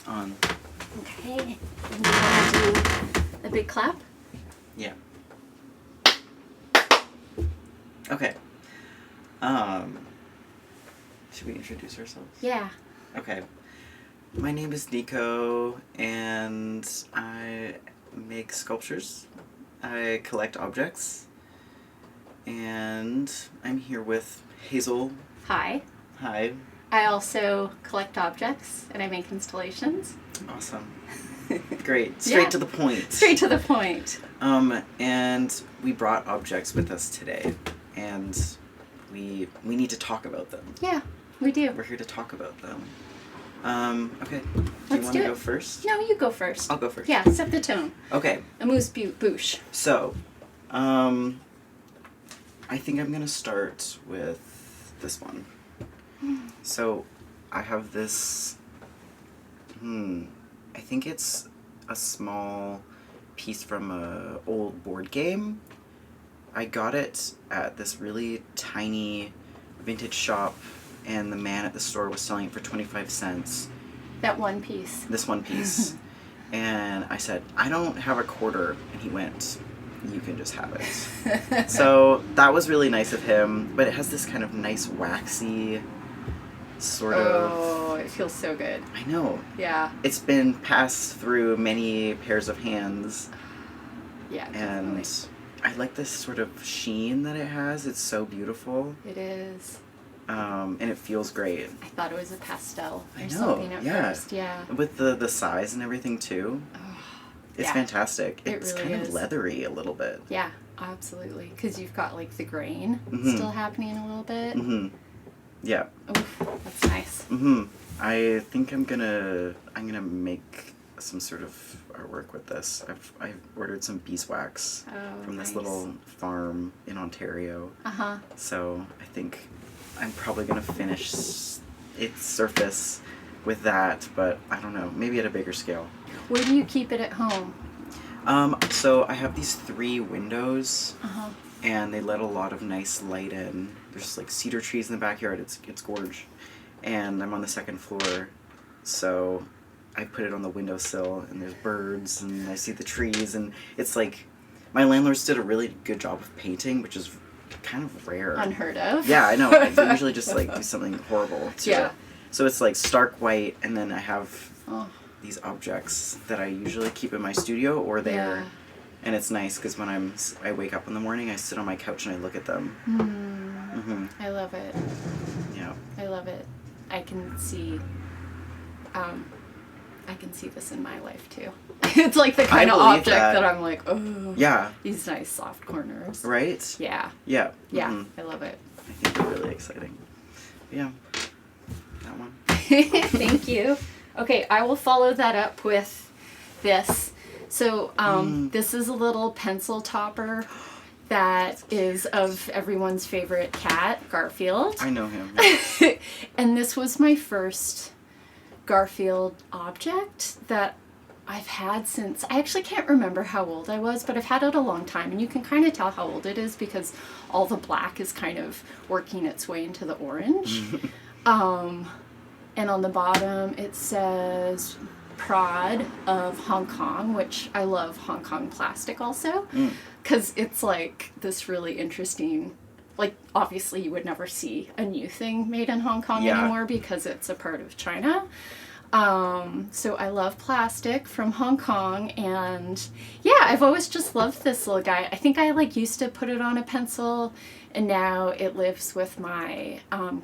On. Okay. And you want to do a big clap? Yeah. Okay. Should we introduce ourselves? Yeah. Okay. My name is Nico, and I make sculptures. I collect objects. And I'm here with Hazel. Hi. Hi. I also collect objects and I make installations. Awesome. Great. Straight to the point. Straight to the point. And we brought objects with us today, and we need to talk about them. Yeah, we do. We're here to talk about them. Okay. Do Let's you want do to it. go first? No, you go first. I'll go first. Yeah, set the tone. Okay. Amuse-bouche. So, I think I'm gonna start with this one. So, I have this, I think it's a small piece from a old board game. I got it at this really tiny vintage shop, and the man at the store was selling it for 25 cents. That one piece. This one piece. And I said, I don't have a quarter. And he went, you can just have it. So that was really nice of him, but it has this kind of nice waxy sort of... Oh, it feels so good. I know. Yeah. It's been passed through many pairs of hands. Yeah, and definitely. I like this sort of sheen that it has. It's so beautiful. It is. And it feels great. I thought it was a pastel or I know, something at yeah. first. Yeah. With the size and everything too. Oh, It's yeah. fantastic. It It's really kind is. of leathery a little bit. Yeah, absolutely. Because you've got like the grain Mhm. still happening a little bit. Mm-hmm. Yeah. Oof, that's nice. Mm-hmm. I think I'm gonna make some sort of artwork with this. I've ordered some beeswax from this nice. little farm in Ontario. Uh-huh. So I think I'm probably gonna finish its surface with that, but I don't know, maybe at a bigger scale. Where do you keep it at home? So I have these 3 windows, Uh-huh. and they let a lot of nice light in. There's like cedar trees in the backyard. It's gorge, and I'm on the 2nd floor, so I put it on the windowsill, and there's birds, and I see the trees, and it's like my landlords did a really good job of painting, which is kind of rare. Unheard of. Yeah, I know. They usually just like do something horrible to Yeah. it. So it's like stark white, and then I have Oh. these objects that I usually keep in my studio or there. Yeah. And it's nice because when I wake up in the morning, I sit on my couch and I look at them. I love it. Yeah. I love it. I can see this in my life too. It's like the kind of believe object that. that I'm like, oh, Yeah. these nice soft corners. Right? Yeah. Yeah. Yeah. Mhm. I love it. I think they're really exciting. Yeah. That one. Thank you. Okay, I will follow that up with this. So, this is a little pencil topper that is of everyone's favorite cat, Garfield. I know him. And this was my first Garfield object that I've had since, I actually can't remember how old I was, but I've had it a long time, and you can kind of tell how old it is because all the black is kind of working its way into the orange. And on the bottom it says Prod of Hong Kong, which I love Hong Kong plastic also, because it's like this really interesting, like obviously you would never see a new thing made in Hong Kong anymore because it's a part of China. So I love plastic from Hong Kong, and yeah, I've always just loved this little guy. I think I like used to put it on a pencil, and now it lives with my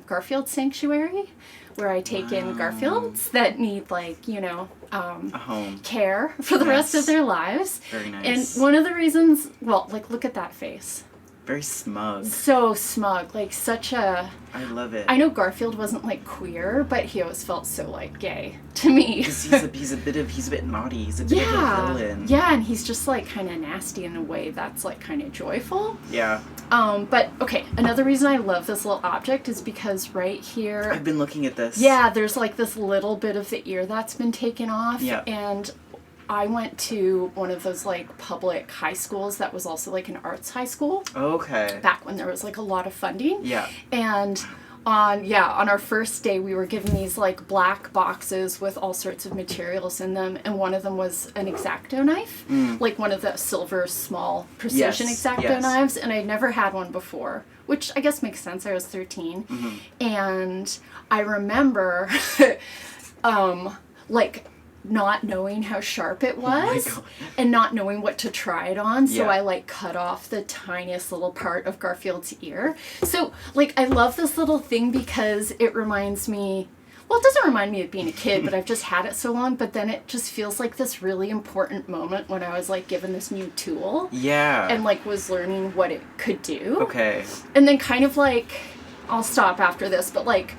Garfield sanctuary, where I take in Garfields that need like, A home. care for the rest of their lives. Very nice. And one of the reasons, well, like look at that face. Very smug. So smug, like such a... I love it. I know Garfield wasn't like queer, but he always felt so like gay to me. He's a bit naughty. He's a bit of a villain. Yeah, and he's just like kind of nasty in a way that's like kind of joyful. Yeah. But okay, another reason I love this little object is because right here... I've been looking at this. Yeah, there's like this little bit of the ear that's been taken off. Yeah. And I went to one of those like public high schools that was also like an arts high school. Okay. Back when there was like a lot of funding. Yeah. And on our first day, we were given these like black boxes with all sorts of materials in them, and one of them was an X-Acto knife, like one of the silver small precision X-Acto knives, and I'd never had one before, which I guess makes sense. I was 13, and I remember, like, not knowing how sharp it was and not knowing what to try it on, so I like cut off the tiniest little part of Garfield's ear. So like I love this little thing because it reminds me, well, it doesn't remind me of being a kid, but I've just had it so long, but then it just feels like this really important moment when I was like given this new tool and like was learning what it could do. And then kind of like, I'll stop after this, but like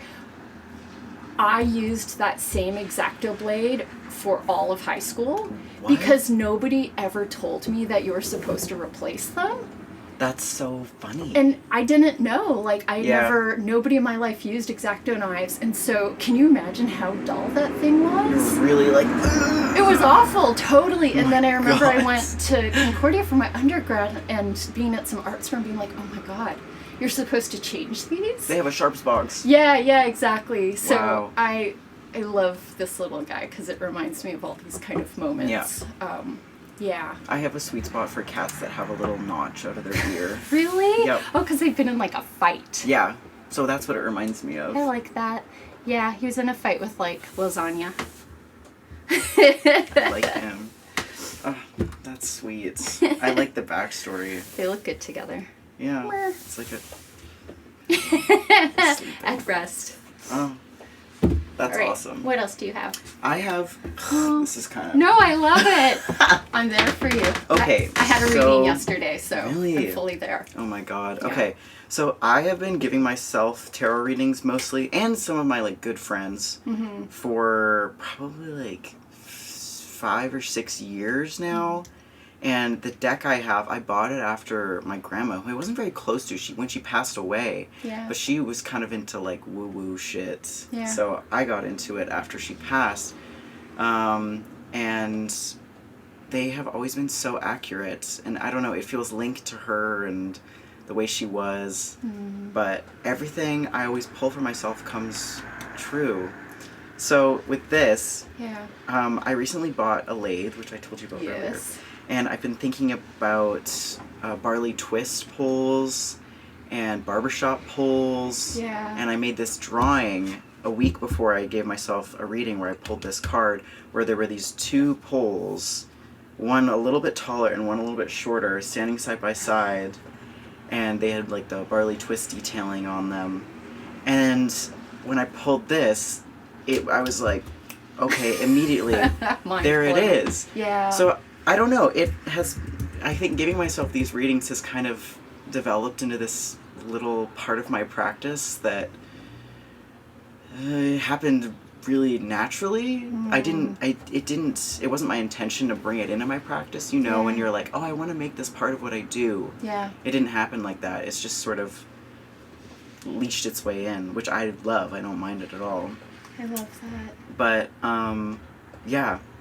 I used that same X-Acto blade for all of high school because nobody ever told me that you were supposed to replace them. That's so funny. And I didn't know. Like, nobody in my life used X-Acto knives. And so, can you imagine how dull that thing was? You're really like, it was awful, totally. And then I remember I went to Concordia for my undergrad and being at some arts firm being like, oh my God, you're supposed to change these? They have a sharps box. Yeah, exactly. So I love this little guy because it reminds me of all these kind of moments. I have a sweet spot for cats that have a little notch out of their ear. Really? Yep. Oh, because they've been in like a fight. Yeah. So that's what it reminds me of. I like that. Yeah, he was in a fight with like lasagna. I like him. Oh, that's sweet. I like the backstory. They look good together. Yeah. Meh. It's like at rest. Oh. That's awesome. What else do you have? I have... this is kind of... No, I love it. I'm there for you. Okay. I had a reading yesterday, so really? I'm fully there. Oh my God. Yeah. Okay. So I have been giving myself tarot readings mostly, and some of my like good friends, for probably like 5 or 6 years now. And the deck I have, I bought it after my grandma, who I wasn't very close to when she passed away. Yeah. But she was kind of into like woo-woo shit. Yeah. So I got into it after she passed. And they have always been so accurate. And I don't know, it feels linked to her and the way she was. But everything I always pull for myself comes true. So with this, I recently bought a lathe, which I told you about earlier. And I've been thinking about barley twist pulls and barbershop pulls. Yeah. And I made this drawing a week before I gave myself a reading where I pulled this card where there were these two poles, one a little bit taller and one a little bit shorter, standing side by side. And they had like the barley twist detailing on them. And when I pulled this, I was like, okay, immediately, there it is. Yeah. So I don't know, I think giving myself these readings has kind of developed into this little part of my practice that happened really naturally. It wasn't my intention to bring it into my practice, when you're like, oh, I want to make this part of what I do. Yeah. It didn't happen like that. It's just sort of leached its way in, which I love. I don't mind it at all. I love that. But,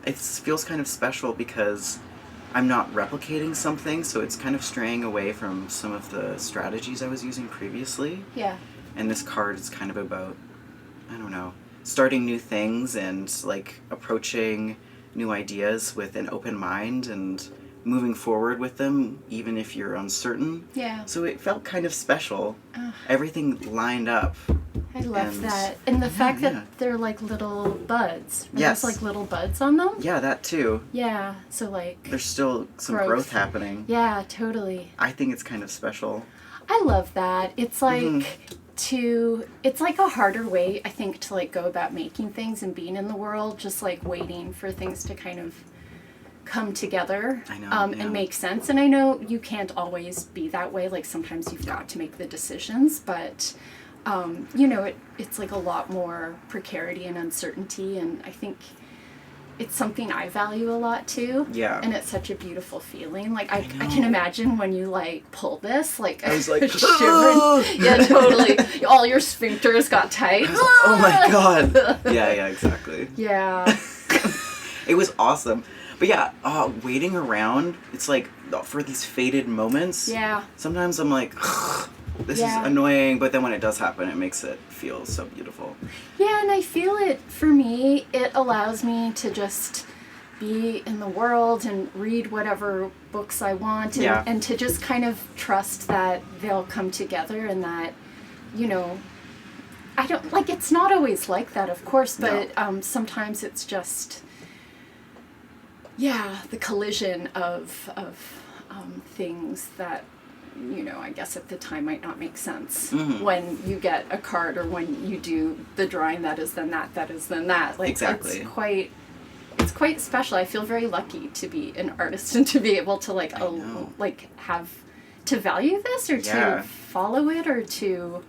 it feels kind of special because I'm not replicating something, so it's kind of straying away from some of the strategies I was using previously. Yeah. And this card is kind of about, I don't know, starting new things and like approaching new ideas with an open mind and moving forward with them even if you're uncertain. Yeah. So it felt kind of special. Everything lined up. I love that. And the fact that they're like little buds. There's like little buds on them. Yeah, that too. Yeah, so like... There's still some growth happening. Yeah, totally. I think it's kind of special. I love that. It's like it's like a harder way, I think, to like go about making things and being in the world, just like waiting for things to kind of come together. I know, and make sense. And I know you can't always be that way. Like sometimes you've got to make the decisions, but... it's like a lot more precarity and uncertainty, and I think it's something I value a lot too. Yeah. And it's such a beautiful feeling. Like I can imagine when you like pull this, like I was like shivering. Yeah, totally. All your sphincters got tight. Oh my God. Yeah, exactly. Yeah. It was awesome. But yeah, waiting around, it's like for these faded moments. Yeah. Sometimes I'm like, this is annoying, but then when it does happen, it makes it feel so beautiful. Yeah, and I feel it, for me, it allows me to just be in the world and read whatever books I want and to just kind of trust that they'll come together and that, you know, I don't, like, it's not always like that, of course, but sometimes it's just, the collision of things that, you know, I guess at the time might not make sense when you get a card or when you do the drawing that is then that, that is then that. Like, exactly. It's quite special. I feel very lucky to be an artist and to be able to have to value this or to follow it or to.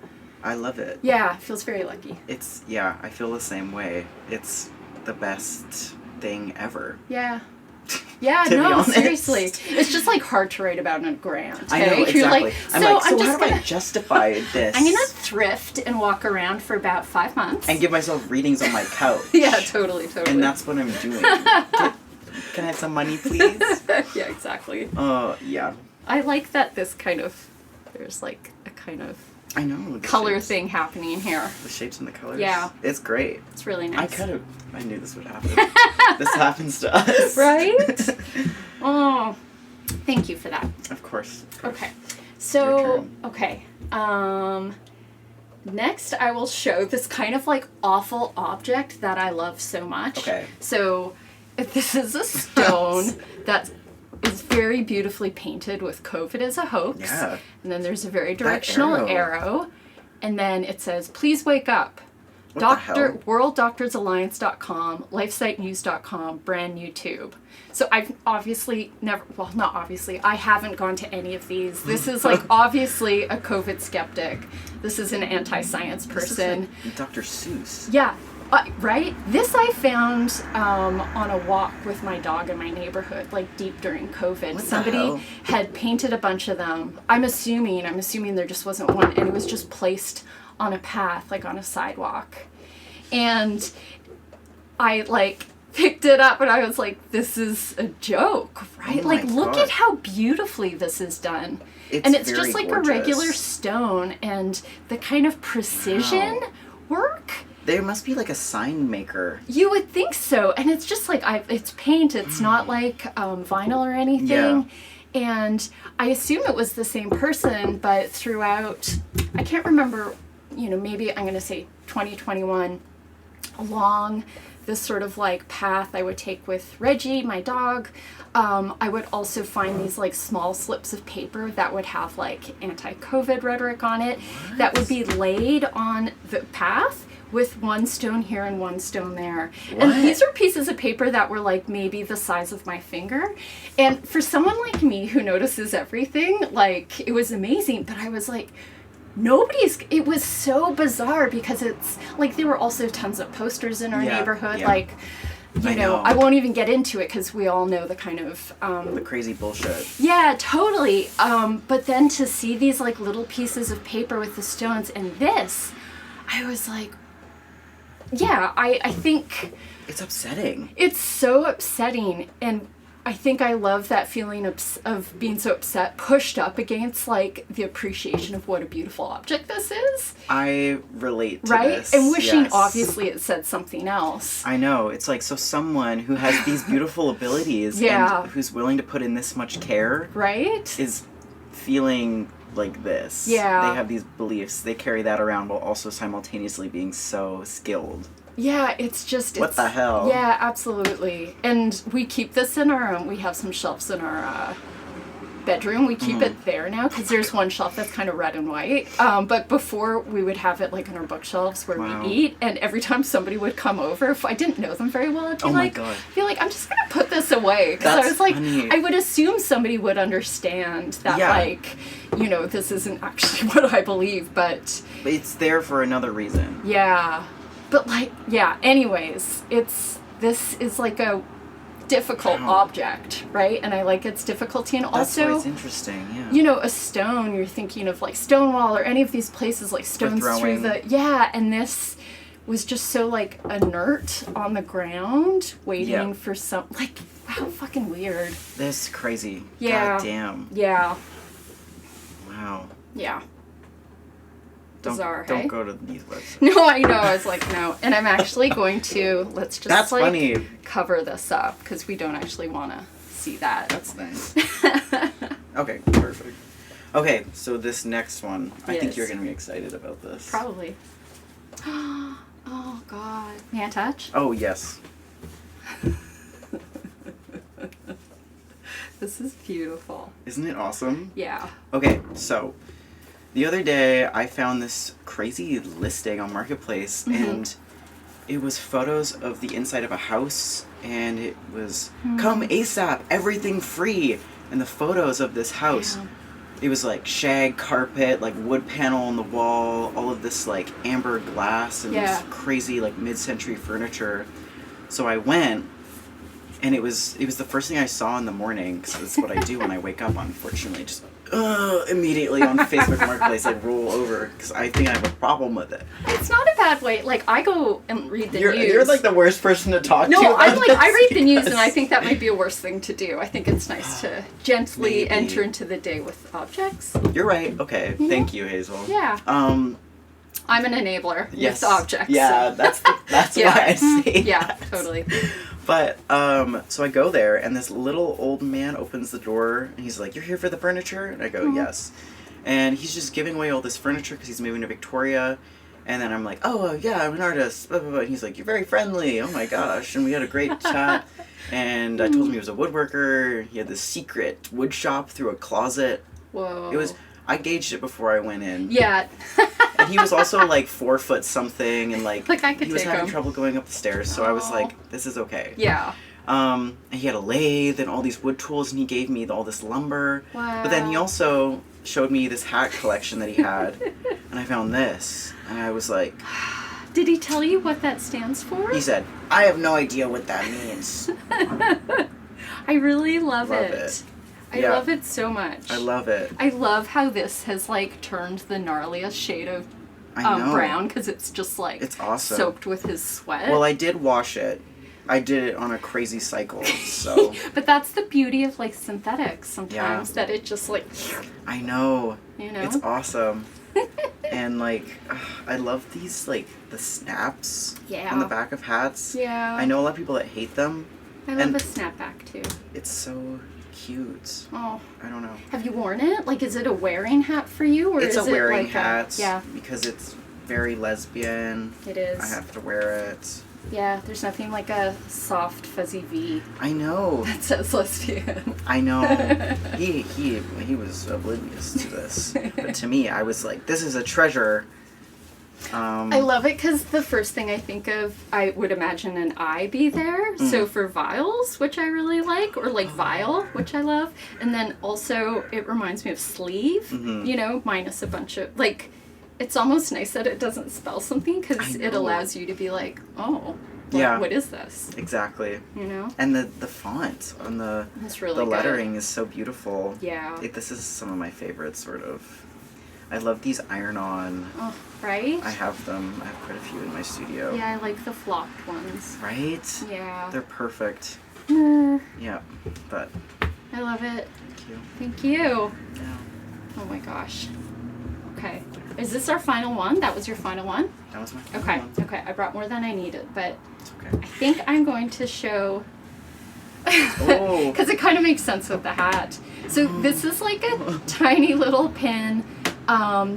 I love it. Yeah, it feels very lucky. It's I feel the same way. It's the best thing ever. Yeah. Yeah, no, seriously. It's just like hard to write about in a grant. I know, exactly. You're like, I'm like, so how do I justify this? I'm going to thrift and walk around for about 5 months. And give myself readings on my couch. Yeah, totally. And that's what I'm doing. Can I have some money, please? Yeah, exactly. Yeah. I like that there's like a kind of I know. Color thing happening here. The shapes and the colors. Yeah. It's great. It's really nice. I knew this would happen. This happens to us. Right? Oh, thank you for that. Of course. Okay. So, okay. Next I will show this kind of like awful object that I love so much. Okay. So, this is a stone that is very beautifully painted with COVID as a hoax. Yeah. And then there's a very directional arrow. And then it says, please wake up. WorldDoctorsAlliance.com, LifeSiteNews.com, brand new tube. So I've obviously I haven't gone to any of these. This is like obviously a COVID skeptic. This is an anti-science person. This is like Dr. Seuss. Yeah. Right? This I found on a walk with my dog in my neighborhood, like deep during COVID. Somebody had painted a bunch of them. I'm assuming there just wasn't one, and it was just placed on a path, like on a sidewalk. And I like picked it up and I was like, this is a joke, right? Like, look at how beautifully this is done. It's just like gorgeous. A regular stone, and the kind of precision work. There must be like a sign maker. You would think so. And it's just like, it's paint. It's not like vinyl or anything. Yeah. And I assume it was the same person, but throughout, I can't remember, maybe I'm going to say 2021, along this sort of like path I would take with Reggie, my dog, I would also find these like small slips of paper that would have like anti-COVID rhetoric on it that would be laid on the path with one stone here and one stone there. What? And these are pieces of paper that were like maybe the size of my finger. And for someone like me who notices everything, like it was amazing, but I was like, it was so bizarre because it's like there were also tons of posters in our neighborhood. Like, I know, I won't even get into it because we all know the kind of the crazy bullshit. Yeah, totally. But then to see these like little pieces of paper with the stones and this, I was like, yeah, I think it's upsetting. It's so upsetting, and I think I love that feeling of being so upset, pushed up against like the appreciation of what a beautiful object this is. I relate to this. And wishing obviously it said something else. I know. It's like, so someone who has these beautiful abilities and who's willing to put in this much care is feeling like this. Yeah. They have these beliefs. They carry that around while also simultaneously being so skilled. Yeah, it's just... What the hell? Yeah, absolutely. And we keep this in our... we have some shelves in our bedroom. We keep it there now because there's one shelf that's kind of red and white. But before, we would have it like on our bookshelves where we eat. And every time somebody would come over, if I didn't know them very well, I'd be like, I'm just going to put this away. Because I was like, funny. I would assume somebody would understand that like, this isn't actually what I believe, but... It's there for another reason. Yeah. But like, anyways, this is like a difficult object, right? And I like its difficulty. And also, that's why it's interesting, yeah. A stone, you're thinking of like Stonewall or any of these places like stones through the, and this was just so like inert on the ground, waiting for some, like, wow, fucking weird. That's crazy. Yeah. God damn. Yeah. Wow. Yeah. Bizarre, Don't hey? go to these websites. No, I know. I was like, no. And I'm actually going to, let's just That's like funny. cover this up because we don't actually want to see that. That's nice. Okay, perfect. Okay, so this next one, I think Yes. you're going to be excited about this. Probably. Oh, God. May I touch? Oh, yes. This is beautiful. Isn't it awesome? Yeah. Okay, so the other day I found this crazy listing on Marketplace, and it was photos of the inside of a house, and it was come ASAP, everything free. And the photos of this house, Yeah. it was like shag carpet, like wood panel on the wall, all of this like amber glass and Yeah. this crazy like mid-century furniture. So I went, and it was the first thing I saw in the morning, because that's what I do when I wake up, unfortunately. Just immediately on Facebook Marketplace, I roll over, because I think I have a problem with it. It's not a bad way. Like, I go and read the news. You're like the worst person to talk to No, about I'm like, I read the news, this, and I think that might be a worse thing to do. I think it's nice to gently Maybe. enter into the day with objects. You're right. Okay. Thank you, Hazel. Yeah. I'm an enabler Yes. with objects. Yeah, so. that's Yeah. why I say Yeah, that. totally. But, so I go there, and this little old man opens the door, and he's like, "You're here for the furniture?" And I go, "Yes." And he's just giving away all this furniture because he's moving to Victoria. And then I'm like, "Oh, yeah, I'm an artist." Blah, blah, blah. And he's like, "You're very friendly. Oh, my gosh." And we had a great chat. And I told him he was a woodworker. He had this secret wood shop through a closet. Whoa. It was... I gauged it before I went in. Yeah. And he was also like 4 foot something, and like Like, I could he was take having him. trouble going up the stairs. So I was Aw. like, "This is okay." Yeah. And he had a lathe and all these wood tools, and he gave me all this lumber. Wow. But then he also showed me this hat collection that he had, and I found this, and I was like, Did he tell you what that stands for? he said, "I have no idea what that means." I really love Love it. it. I Yeah. love it so much. I love it. I love how this has like turned the gnarliest shade of I know. brown because it's just like It's awesome. soaked with his sweat. Well, I did wash it. I did it on a crazy cycle, so But that's the beauty of like synthetics sometimes, that it just like, I know. you know. It's awesome. And like, I love these like the snaps Yeah. on the back of hats. Yeah. I know a lot of people that hate them. I love and- a snapback too. It's so cute. Oh, I don't know. have you worn it? Like, is it a wearing hat for you, or It's is a wearing it like hat. Yeah, Because it's very lesbian. it is. I have to wear it. Yeah, there's nothing like a soft fuzzy V I know. that says lesbian. I know. he was oblivious to this. But to me, I was like, this is a treasure. I love it because the first thing I think of, I would imagine an eye be there. So for vials, which I really like, or like vial, which I love. And then also it reminds me of sleeve, you know, minus a bunch of, like, it's almost nice that it doesn't spell something because I it know. allows you to be like, oh, Yeah. what is this? Exactly. You know? And the font on the It's really the good. lettering is so beautiful. Yeah. This is some of my favorites, sort of. I love these iron-on. Oh, right? I have them. I have quite a few in my studio. Yeah, I like the flocked ones. Right? Yeah. They're perfect. Yeah. But I love it. thank you. Thank you. Yeah. Oh my gosh. Okay. Is this our final one? That was your final one? That was my favorite Okay. one. Okay. I brought more than I needed, but It's okay. I think I'm going to show Oh. because it kind of makes sense with the hat. So this is like a tiny little pin.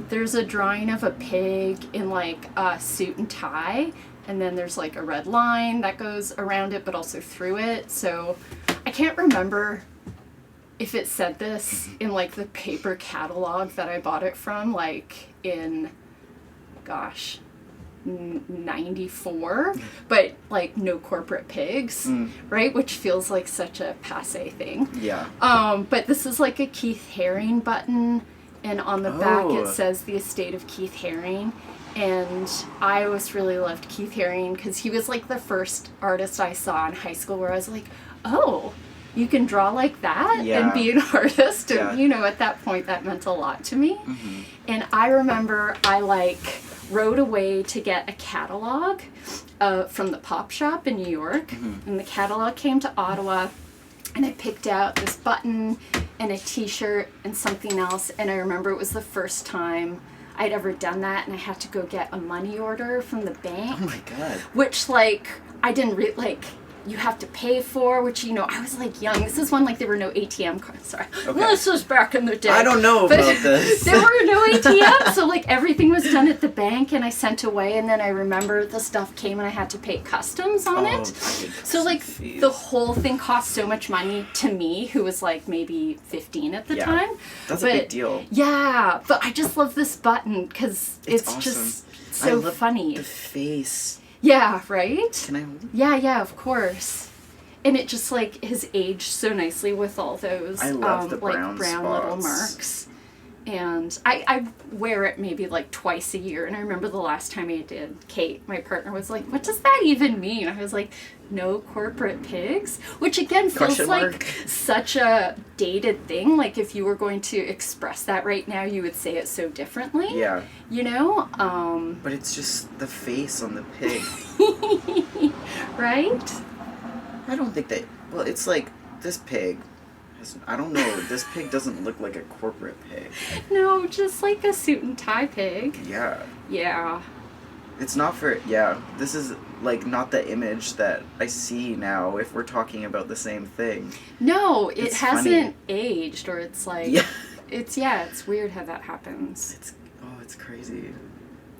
There's a drawing of a pig in like a suit and tie, and then there's like a red line that goes around it but also through it. So I can't remember if it said this in like the paper catalog that I bought it from, like in, gosh, 94, but like no corporate pigs, right? Which feels like such a passe thing. Yeah. But this is like a Keith Haring button, and on the back Oh. it says the estate of Keith Haring. And I always really loved Keith Haring because he was like the first artist I saw in high school where I was like, oh, you can draw like that Yeah. and be an artist. And Yeah. you know, at that point that meant a lot to me. And I remember I like rode away to get a catalog from the pop shop in New York. And the catalog came to Ottawa, and I picked out this button and a t-shirt and something else. And I remember it was the first time I'd ever done that, and I had to go get a money order from the bank. Oh my god. Which, like, I didn't you have to pay for, which, you know, I was, like, young. This is when, like, there were no ATM cards. Sorry. Okay. This was back in the day. I don't know But about this. there were no ATMs, so, like, everything was done at the bank, and I sent away, and then I remember the stuff came, and I had to pay customs on it. So, like, the whole thing cost so much money to me, who was, like, maybe 15 at the time. That's a big deal. Yeah, but I just love this button, because it's awesome. Just so funny. The face. Yeah, right? Can I hold it? Yeah, of course. And it just, like, has aged so nicely with all those, I love the like, brown little spots. marks. And I wear it maybe, like, twice a year. And I remember the last time I did, Kate, my partner, was like, what does that even mean? I was like, no corporate pigs? Which, again, feels like such a dated thing. Like, if you were going to express that right now, you would say it so differently. Yeah. You know? But it's just the face on the pig. Right? I don't think that... Well, it's like, this pig... I don't know, this pig doesn't look like a corporate pig. No, just like a suit and tie pig. Yeah. Yeah. It's not for... Yeah, this is, like, not the image that I see now if we're talking about the same thing. No, it It's hasn't funny. aged, or it's like... Yeah. It's weird how that happens. It's crazy.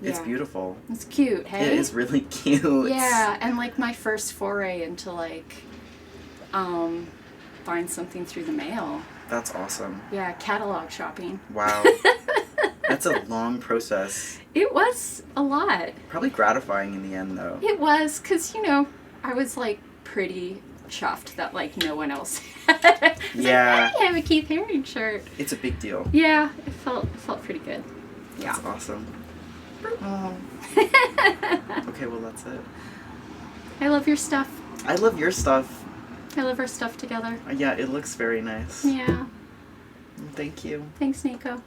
Yeah. It's beautiful. It's cute, hey? It is really cute. Yeah, and, like, my first foray into, like, find something through the mail. That's awesome. Yeah, catalog shopping. Wow. That's a long process. It was a lot. Probably gratifying in the end, though. It was, because, you know, I was, like, pretty chuffed that, like, no one else had. Yeah. Like, I have a Keith Haring shirt. It's a big deal. Yeah, it felt pretty good. Yeah. That's awesome. Oh. Okay, well, that's it. I love your stuff. I love your stuff. I love our stuff together. Yeah, it looks very nice. Yeah. Thank you. Thanks, Nico.